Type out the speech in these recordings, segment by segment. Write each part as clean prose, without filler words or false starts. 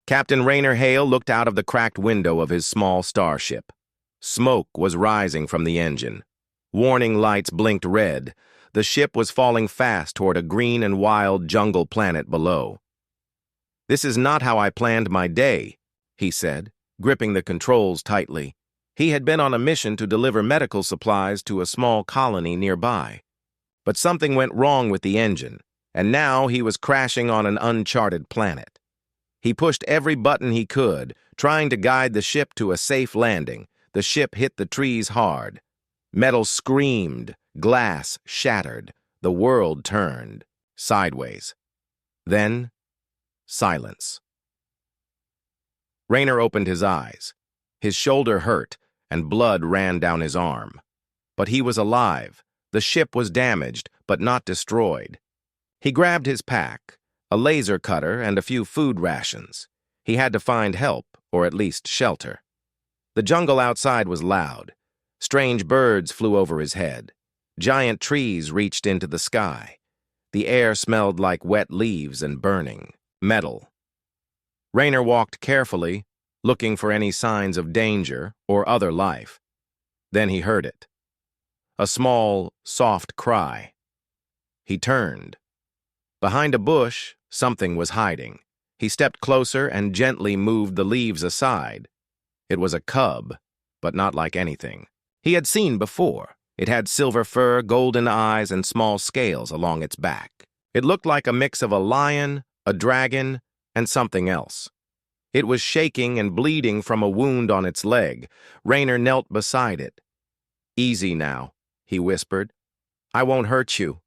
Captain Raynor Hale looked out of the cracked window of his small starship. Smoke was rising from the engine. Warning lights blinked red. The ship was falling fast toward a green and wild jungle planet below. "This is not how I planned my day," he said, gripping the controls tightly. He had been on a mission to deliver medical supplies to a small colony nearby. But something went wrong with the engine, and now he was crashing on an uncharted planet. He pushed every button he could, trying to guide the ship to a safe landing. The ship hit the trees hard. Metal screamed, glass shattered. The world turned sideways. Then, silence. Raynor opened his eyes. His shoulder hurt, and blood ran down his arm. But he was alive. The ship was damaged, but not destroyed. He grabbed his pack, a laser cutter and a few food rations. He had to find help, or at least shelter. The jungle outside was loud. Strange birds flew over his head. Giant trees reached into the sky. The air smelled like wet leaves and burning metal. Raynor walked carefully, looking for any signs of danger or other life. Then he heard it. A small, soft cry. He turned. Behind a bush, something was hiding. He stepped closer and gently moved the leaves aside. It was a cub, but not like anything he had seen before. It had silver fur, golden eyes, and small scales along its back. It looked like a mix of a lion, a dragon, and something else. It was shaking and bleeding from a wound on its leg. Raynor knelt beside it. "Easy now," he whispered. "I won't hurt you."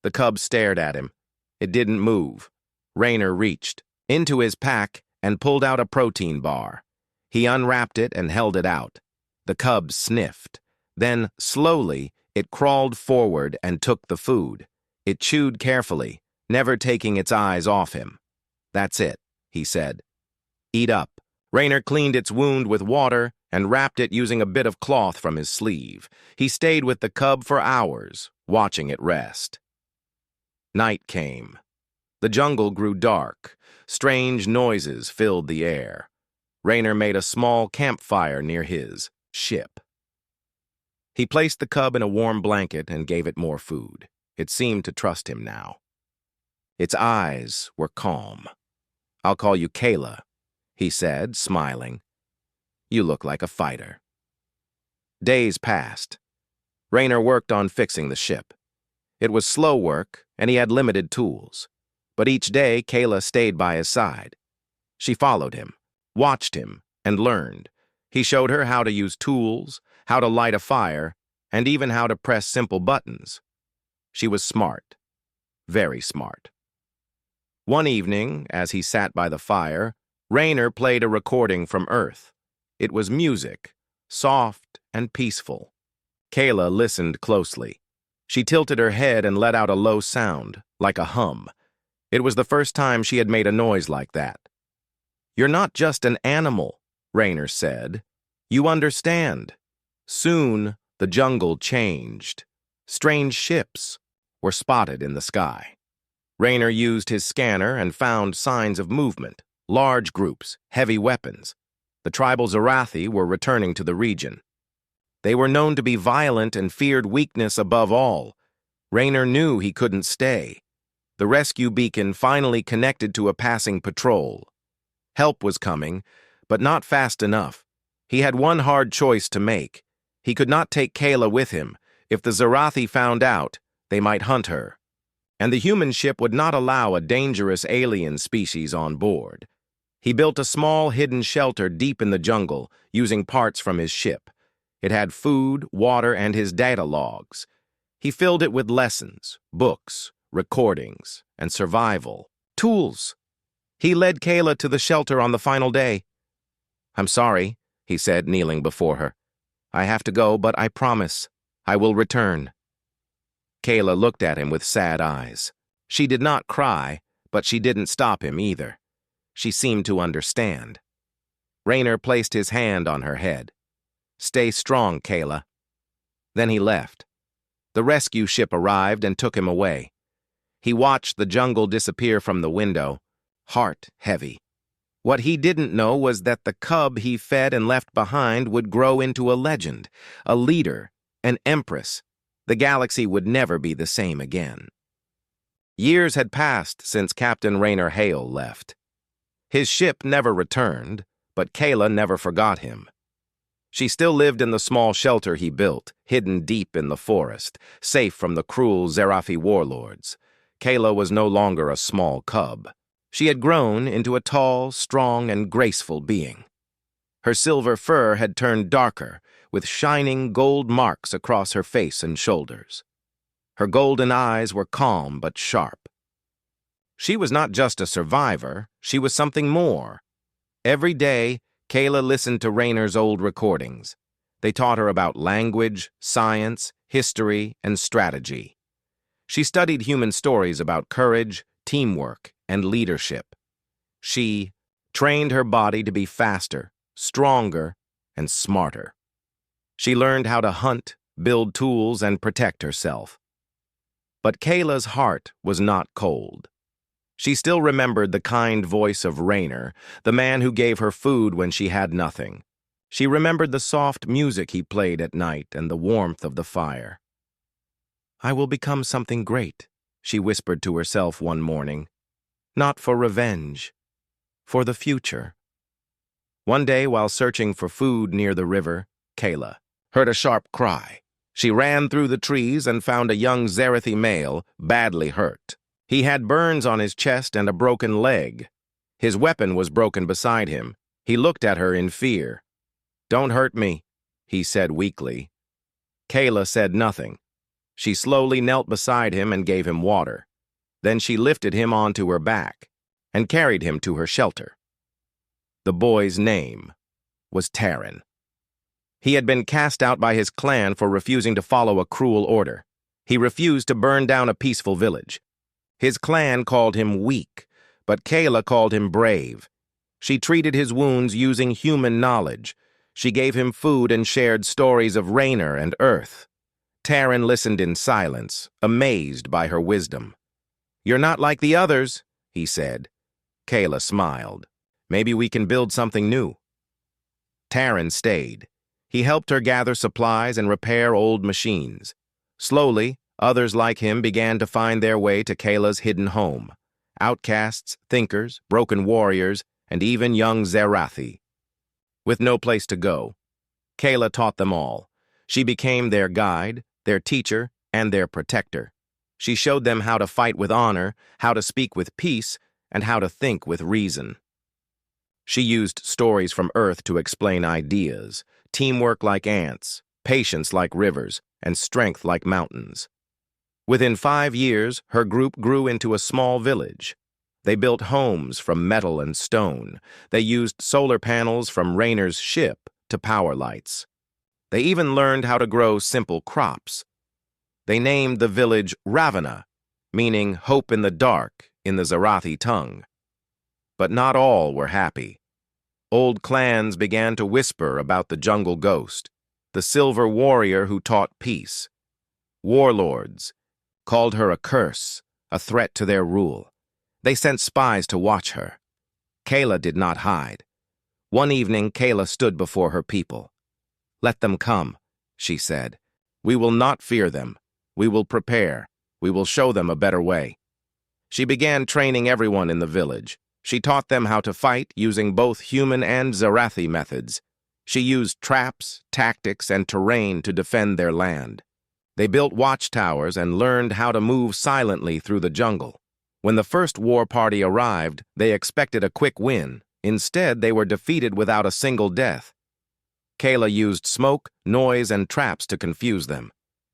The cub stared at him. It didn't move. Raynor reached into his pack and pulled out a protein bar. He unwrapped it and held it out. The cub sniffed. Then, slowly, it crawled forward and took the food. It chewed carefully, never taking its eyes off him. "That's it," he said. "Eat up." Raynor cleaned its wound with water and wrapped it using a bit of cloth from his sleeve. He stayed with the cub for hours, watching it rest. Night came. The jungle grew dark. Strange noises filled the air. Raynor made a small campfire near his ship. He placed the cub in a warm blanket and gave it more food. It seemed to trust him now. Its eyes were calm. "I'll call you Kayla," he said, smiling. "You look like a fighter." Days passed. Raynor worked on fixing the ship. It was slow work, and he had limited tools. But each day, Kayla stayed by his side. She followed him, watched him, and learned. He showed her how to use tools, how to light a fire, and even how to press simple buttons. She was smart, very smart. One evening, as he sat by the fire, Raynor played a recording from Earth. It was music, soft and peaceful. Kayla listened closely. She tilted her head and let out a low sound, like a hum. It was the first time she had made a noise like that. "You're not just an animal," Raynor said. "You understand." Soon, the jungle changed. Strange ships were spotted in the sky. Raynor used his scanner and found signs of movement, large groups, heavy weapons. The tribal Zarathi were returning to the region. They were known to be violent and feared weakness above all. Raynor knew he couldn't stay. The rescue beacon finally connected to a passing patrol. Help was coming, but not fast enough. He had one hard choice to make. He could not take Kayla with him. If the Zarathi found out, they might hunt her. And the human ship would not allow a dangerous alien species on board. He built a small hidden shelter deep in the jungle, using parts from his ship. It had food, water, and his data logs. He filled it with lessons, books, recordings, and survival tools. He led Kayla to the shelter on the final day. "I'm sorry," he said, kneeling before her. "I have to go, but I promise I will return." Kayla looked at him with sad eyes. She did not cry, but she didn't stop him either. She seemed to understand. Raynor placed his hand on her head. "Stay strong, Kayla." Then he left. The rescue ship arrived and took him away. He watched the jungle disappear from the window, heart heavy. What he didn't know was that the cub he fed and left behind would grow into a legend, a leader, an empress. The galaxy would never be the same again. Years had passed since Captain Raynor Hale left. His ship never returned, but Kayla never forgot him. She still lived in the small shelter he built, hidden deep in the forest, safe from the cruel Scifi warlords. Kayla was no longer a small cub. She had grown into a tall, strong, and graceful being. Her silver fur had turned darker, with shining gold marks across her face and shoulders. Her golden eyes were calm but sharp. She was not just a survivor, she was something more. Every day, Kayla listened to Raynor's old recordings. They taught her about language, science, history, and strategy. She studied human stories about courage, teamwork, and leadership. She trained her body to be faster, stronger, and smarter. She learned how to hunt, build tools, and protect herself. But Kayla's heart was not cold. She still remembered the kind voice of Raynor, the man who gave her food when she had nothing. She remembered the soft music he played at night and the warmth of the fire. "I will become something great," she whispered to herself one morning. "Not for revenge, for the future." One day, while searching for food near the river, Kayla heard a sharp cry. She ran through the trees and found a young Scifi male, badly hurt. He had burns on his chest and a broken leg. His weapon was broken beside him. He looked at her in fear. "Don't hurt me," he said weakly. Kayla said nothing. She slowly knelt beside him and gave him water. Then she lifted him onto her back and carried him to her shelter. The boy's name was Taran. He had been cast out by his clan for refusing to follow a cruel order. He refused to burn down a peaceful village. His clan called him weak, but Kayla called him brave. She treated his wounds using human knowledge. She gave him food and shared stories of Raynor and Earth. Taran listened in silence, amazed by her wisdom. "You're not like the others," he said. Kayla smiled. "Maybe we can build something new." Taran stayed. He helped her gather supplies and repair old machines. Slowly, others like him began to find their way to Kayla's hidden home. Outcasts, thinkers, broken warriors, and even young Scifi. With no place to go, Kayla taught them all. She became their guide, their teacher, and their protector. She showed them how to fight with honor, how to speak with peace, and how to think with reason. She used stories from Earth to explain ideas, teamwork like ants, patience like rivers, and strength like mountains. Within 5 years, her group grew into a small village. They built homes from metal and stone. They used solar panels from Raynor's ship to power lights. They even learned how to grow simple crops. They named the village Ravana, meaning hope in the dark in the Scifi tongue. But not all were happy. Old clans began to whisper about the jungle ghost, the silver warrior who taught peace. Warlords called her a curse, a threat to their rule. They sent spies to watch her. Kayla did not hide. One evening, Kayla stood before her people. "Let them come," she said. "We will not fear them. We will prepare. We will show them a better way." She began training everyone in the village. She taught them how to fight using both human and Scifi methods. She used traps, tactics, and terrain to defend their land. They built watchtowers and learned how to move silently through the jungle. When the first war party arrived, they expected a quick win. Instead, they were defeated without a single death. Kayla used smoke, noise, and traps to confuse them.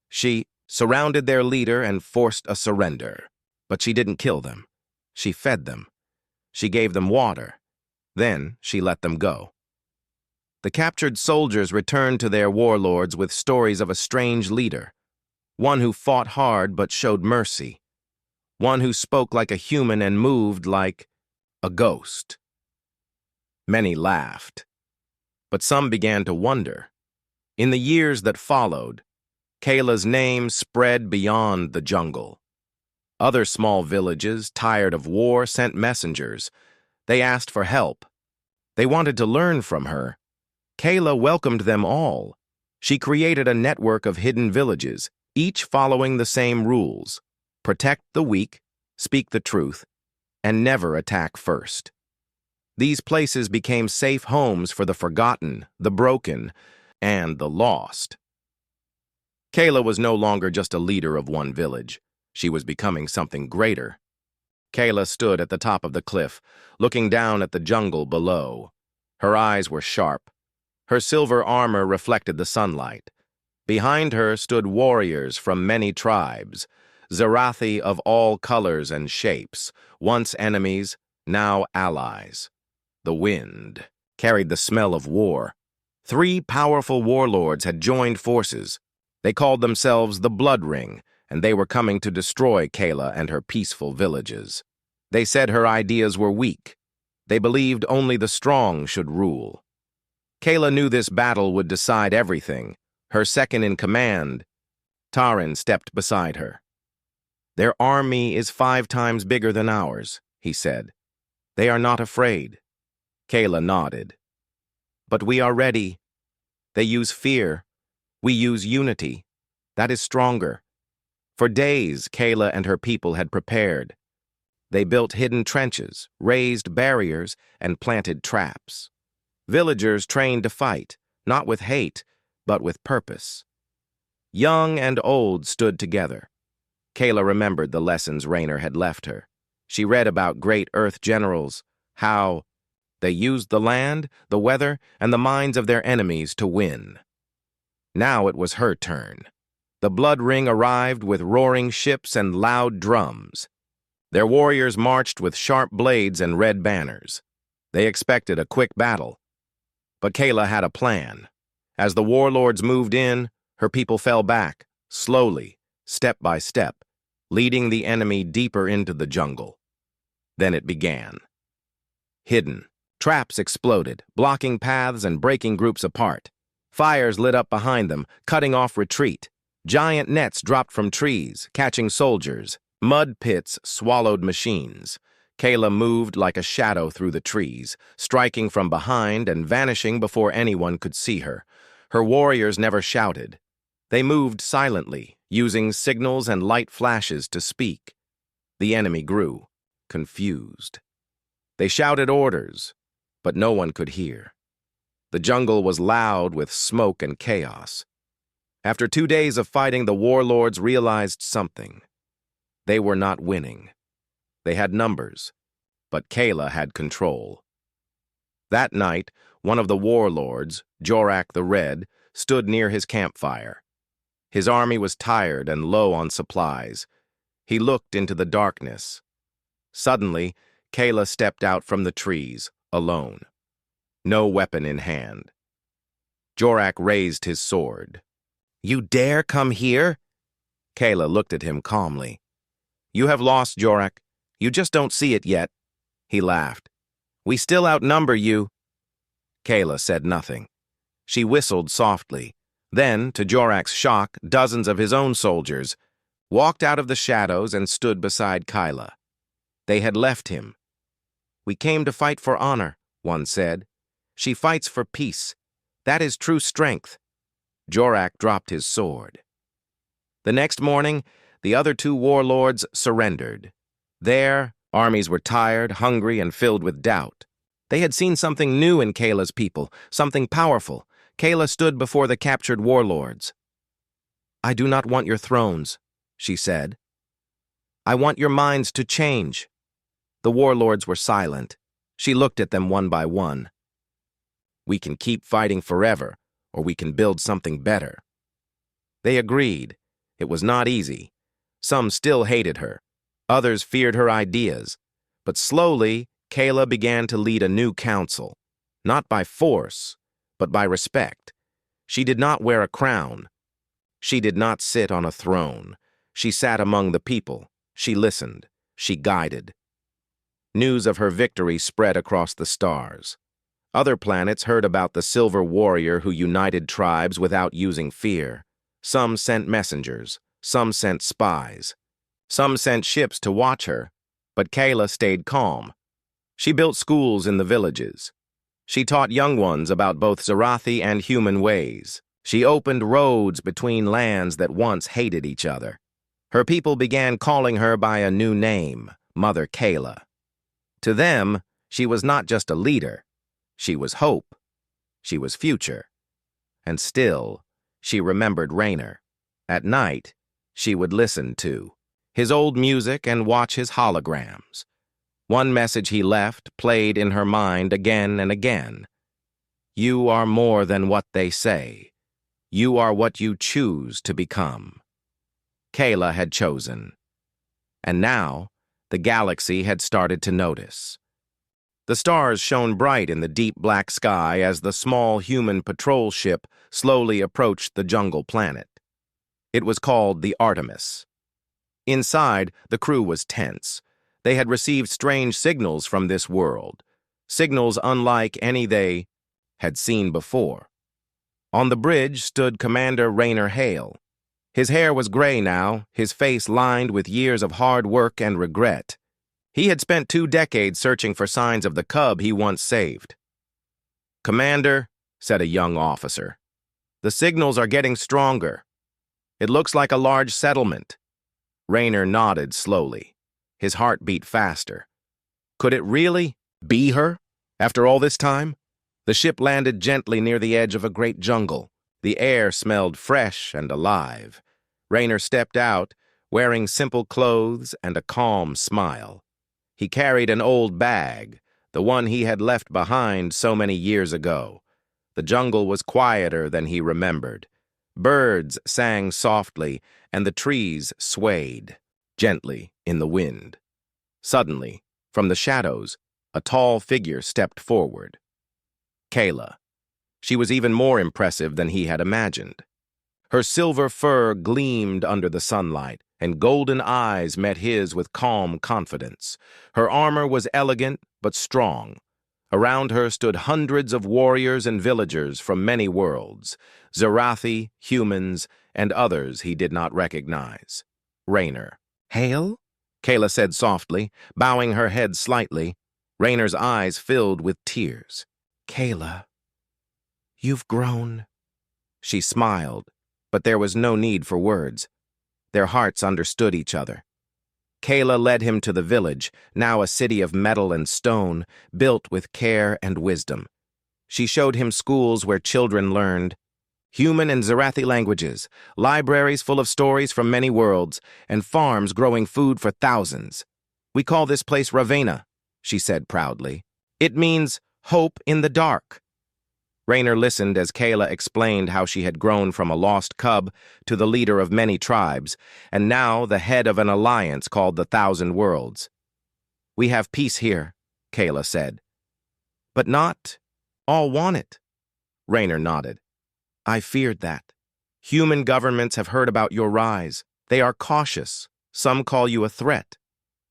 She surrounded their leader and forced a surrender. But she didn't kill them. She fed them. She gave them water. Then she let them go. The captured soldiers returned to their warlords with stories of a strange leader, one who fought hard but showed mercy, one who spoke like a human and moved like a ghost. Many laughed, but some began to wonder. In the years that followed, Kayla's name spread beyond the jungle. Other small villages, tired of war, sent messengers. They asked for help. They wanted to learn from her. Kayla welcomed them all. She created a network of hidden villages, each following the same rules: protect the weak, speak the truth, and never attack first. These places became safe homes for the forgotten, the broken, and the lost. Kayla was no longer just a leader of one village. She was becoming something greater. Kayla stood at the top of the cliff, looking down at the jungle below. Her eyes were sharp. Her silver armor reflected the sunlight. Behind her stood warriors from many tribes, Zarathi of all colors and shapes, once enemies, now allies. The wind carried the smell of war. 3 powerful warlords had joined forces. They called themselves the Blood Ring, and they were coming to destroy Kayla and her peaceful villages. They said her ideas were weak. They believed only the strong should rule. Kayla knew this battle would decide everything. Her second-in-command, Taran, stepped beside her. "Their army is 5 times bigger than ours," he said. "They are not afraid." Kayla nodded. "But we are ready. They use fear. We use unity. That is stronger." For days, Kayla and her people had prepared. They built hidden trenches, raised barriers, and planted traps. Villagers trained to fight, not with hate, but with purpose. Young and old stood together. Kayla remembered the lessons Raynor had left her. She read about great Earth generals, how they used the land, the weather, and the minds of their enemies to win. Now it was her turn. The Blood Ring arrived with roaring ships and loud drums. Their warriors marched with sharp blades and red banners. They expected a quick battle. But Kayla had a plan. As the warlords moved in, her people fell back, slowly, step by step, leading the enemy deeper into the jungle. Then it began. Hidden. Traps exploded, blocking paths and breaking groups apart. Fires lit up behind them, cutting off retreat. Giant nets dropped from trees, catching soldiers. Mud pits swallowed machines. Kayla moved like a shadow through the trees, striking from behind and vanishing before anyone could see her. Her warriors never shouted. They moved silently, using signals and light flashes to speak. The enemy grew, confused. They shouted orders, but no one could hear. The jungle was loud with smoke and chaos. After 2 days of fighting, the warlords realized something. They were not winning. They had numbers, but Kayla had control. That night, one of the warlords, Jorak the Red, stood near his campfire. His army was tired and low on supplies. He looked into the darkness. Suddenly, Kayla stepped out from the trees, alone. No weapon in hand. Jorak raised his sword. "You dare come here?" Kayla looked at him calmly. "You have lost, Jorak. You just don't see it yet." He laughed. "We still outnumber you." Kayla said nothing. She whistled softly. Then, to Jorak's shock, dozens of his own soldiers walked out of the shadows and stood beside Kayla. They had left him. "We came to fight for honor," one said. "She fights for peace. That is true strength." Jorak dropped his sword. The next morning, the other 2 warlords surrendered. Their armies were tired, hungry, and filled with doubt. They had seen something new in Kayla's people, something powerful. Kayla stood before the captured warlords. "I do not want your thrones," she said. "I want your minds to change." The warlords were silent. She looked at them one by one. "We can keep fighting forever, or we can build something better." They agreed. It was not easy. Some still hated her. Others feared her ideas. But slowly, Kayla began to lead a new council. Not by force, but by respect. She did not wear a crown. She did not sit on a throne. She sat among the people. She listened. She guided. News of her victory spread across the stars. Other planets heard about the Silver Warrior who united tribes without using fear. Some sent messengers. Some sent spies. Some sent ships to watch her. But Kayla stayed calm. She built schools in the villages. She taught young ones about both Zarathi and human ways. She opened roads between lands that once hated each other. Her people began calling her by a new name, Mother Kayla. To them, she was not just a leader. She was hope. She was future. And still, she remembered Raynor. At night, she would listen to his old music and watch his holograms. One message he left played in her mind again and again. You are more than what they say. You are what you choose to become. Kayla had chosen. And now, the galaxy had started to notice. The stars shone bright in the deep black sky as the small human patrol ship slowly approached the jungle planet. It was called the Artemis. Inside, the crew was tense. They had received strange signals from this world, signals unlike any they had seen before. On the bridge stood Commander Raynor Hale. His hair was gray now, his face lined with years of hard work and regret. He had spent 2 decades searching for signs of the cub he once saved. "Commander," said a young officer, "the signals are getting stronger. It looks like a large settlement." Raynor nodded slowly. His heart beat faster. Could it really be her? After all this time? The ship landed gently near the edge of a great jungle. The air smelled fresh and alive. Raynor stepped out, wearing simple clothes and a calm smile. He carried an old bag, the one he had left behind so many years ago. The jungle was quieter than he remembered. Birds sang softly, and the trees swayed gently in the wind. Suddenly, from the shadows, a tall figure stepped forward. Kayla. She was even more impressive than he had imagined. Her silver fur gleamed under the sunlight, and golden eyes met his with calm confidence. Her armor was elegant but strong. Around her stood hundreds of warriors and villagers from many worlds, Zarathi, humans, and others he did not recognize. Raynor. "Hale?" Kayla said softly, bowing her head slightly. Raynor's eyes filled with tears. "Kayla, you've grown." She smiled, but there was no need for words. Their hearts understood each other. Kayla led him to the village, now a city of metal and stone, built with care and wisdom. She showed him schools where children learned human and Zarathi languages, libraries full of stories from many worlds, and farms growing food for thousands. "We call this place Ravenna," she said proudly. "It means hope in the dark." Raynor listened as Kayla explained how she had grown from a lost cub to the leader of many tribes, and now the head of an alliance called the Thousand Worlds. "We have peace here," Kayla said. "But not all want it." Raynor nodded. "I feared that. Human governments have heard about your rise. They are cautious. Some call you a threat."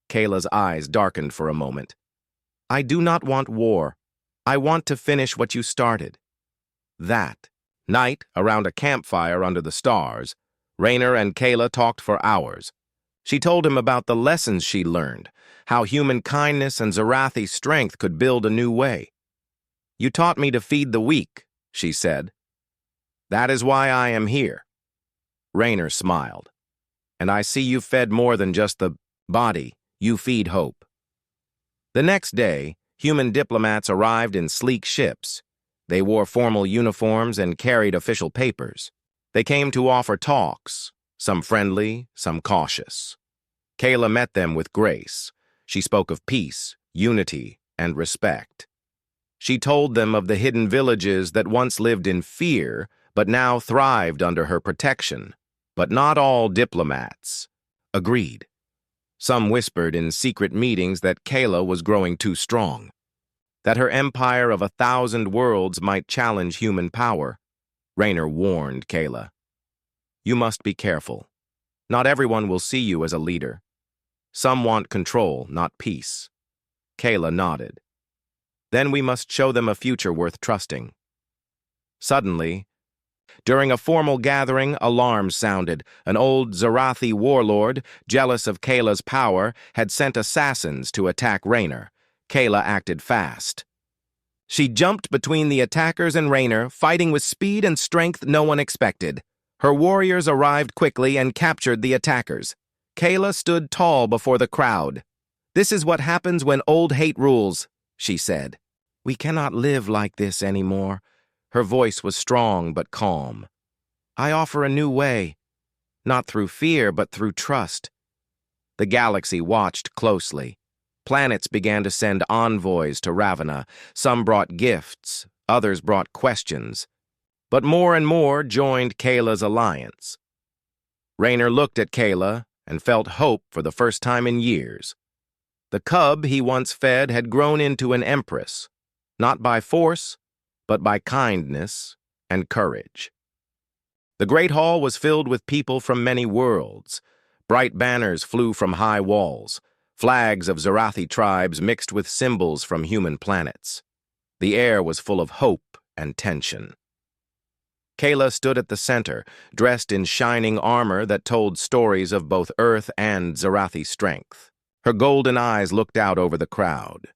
Kayla's eyes darkened for a moment. "I do not want war. I want to finish what you started." That night, around a campfire under the stars, Raynor and Kayla talked for hours. She told him about the lessons she learned, how human kindness and Zarathi strength could build a new way. "You taught me to feed the weak," she said. "That is why I am here." Raynor smiled. "And I see you fed more than just the body. You feed hope." The next day, human diplomats arrived in sleek ships. They wore formal uniforms and carried official papers. They came to offer talks, some friendly, some cautious. Kayla met them with grace. She spoke of peace, unity, and respect. She told them of the hidden villages that once lived in fear, but now thrived under her protection. But not all diplomats agreed. Some whispered in secret meetings that Kayla was growing too strong, that her empire of 1,000 worlds might challenge human power. Raynor warned Kayla. "You must be careful. Not everyone will see you as a leader. Some want control, not peace." Kayla nodded. "Then we must show them a future worth trusting." Suddenly, during a formal gathering, alarms sounded. An old Zarathi warlord, jealous of Kayla's power, had sent assassins to attack Raynor. Kayla acted fast. She jumped between the attackers and Raynor, fighting with speed and strength no one expected. Her warriors arrived quickly and captured the attackers. Kayla stood tall before the crowd. "This is what happens when old hate rules," she said. "We cannot live like this anymore." Her voice was strong but calm. "I offer a new way, not through fear but through trust." The galaxy watched closely. Planets began to send envoys to Ravenna. Some brought gifts, others brought questions. But more and more joined Kayla's alliance. Raynor looked at Kayla and felt hope for the first time in years. The cub he once fed had grown into an empress, not by force, but by kindness and courage. The great hall was filled with people from many worlds. Bright banners flew from high walls. Flags of Zarathi tribes mixed with symbols from human planets. The air was full of hope and tension. Kayla stood at the center, dressed in shining armor that told stories of both Earth and Zarathi strength. Her golden eyes looked out over the crowd.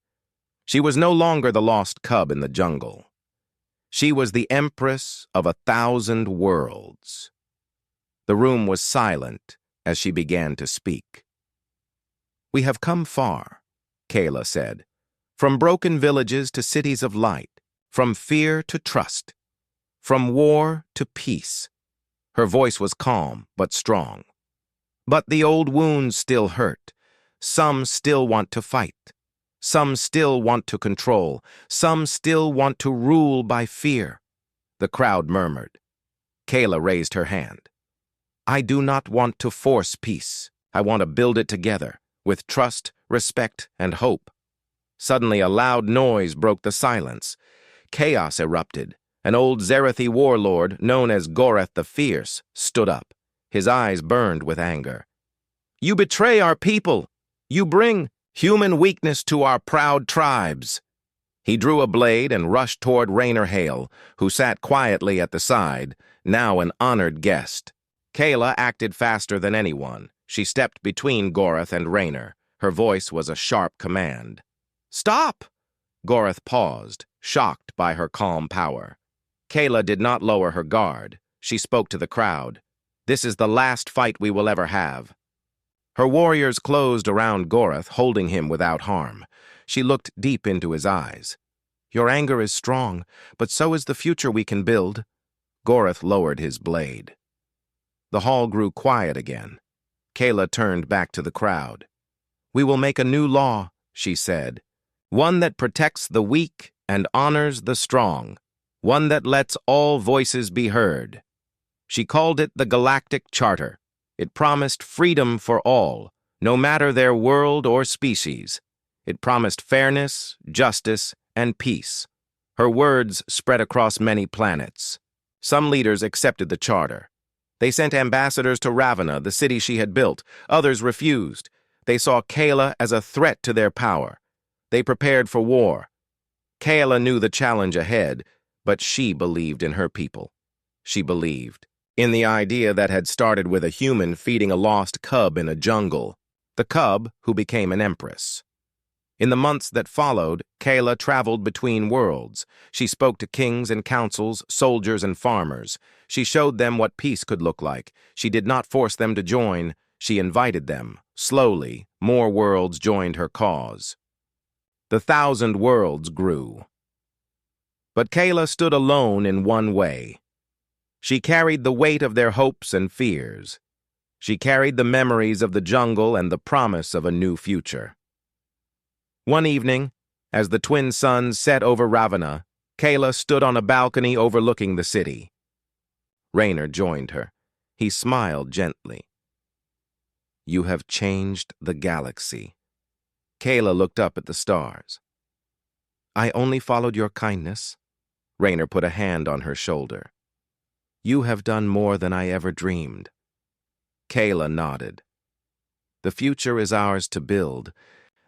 She was no longer the lost cub in the jungle. She was the Empress of 1,000 worlds. The room was silent as she began to speak. "We have come far," Kayla said, "from broken villages to cities of light, from fear to trust, from war to peace." Her voice was calm but strong. "But the old wounds still hurt. Some still want to fight. Some still want to control. Some still want to rule by fear." The crowd murmured. Kayla raised her hand. "I do not want to force peace. I want to build it together, with trust, respect, and hope." Suddenly a loud noise broke the silence. Chaos erupted. An old Zarathi warlord, known as Goreth the Fierce, stood up. His eyes burned with anger. "You betray our people! You bring human weakness to our proud tribes!" He drew a blade and rushed toward Raynor Hale, who sat quietly at the side, now an honored guest. Kayla acted faster than anyone. She stepped between Goreth and Raynor. Her voice was a sharp command. "Stop!" Goreth paused, shocked by her calm power. Kayla did not lower her guard. She spoke to the crowd. "This is the last fight we will ever have." Her warriors closed around Goreth, holding him without harm. She looked deep into his eyes. "Your anger is strong, but so is the future we can build." Goreth lowered his blade. The hall grew quiet again. Kayla turned back to the crowd. "We will make a new law," she said. "One that protects the weak and honors the strong. One that lets all voices be heard." She called it the Galactic Charter. It promised freedom for all, no matter their world or species. It promised fairness, justice, and peace. Her words spread across many planets. Some leaders accepted the charter. They sent ambassadors to Ravenna, the city she had built. Others refused. They saw Kayla as a threat to their power. They prepared for war. Kayla knew the challenge ahead, but she believed in her people. She believed in the idea that had started with a human feeding a lost cub in a jungle, the cub who became an empress. In the months that followed, Kayla traveled between worlds. She spoke to kings and councils, soldiers and farmers. She showed them what peace could look like. She did not force them to join. She invited them. Slowly, more worlds joined her cause. The 1,000 worlds grew. But Kayla stood alone in one way. She carried the weight of their hopes and fears. She carried the memories of the jungle and the promise of a new future. One evening, as the twin suns set over Ravenna, Kayla stood on a balcony overlooking the city. Raynor joined her. He smiled gently. "You have changed the galaxy." Kayla looked up at the stars. "I only followed your kindness." Raynor put a hand on her shoulder. "You have done more than I ever dreamed." Kayla nodded. "The future is ours to build."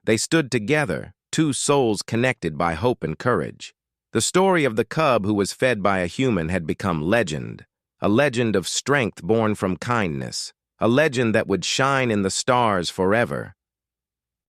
They stood together, two souls connected by hope and courage. The story of the cub who was fed by a human had become legend, a legend of strength born from kindness, a legend that would shine in the stars forever.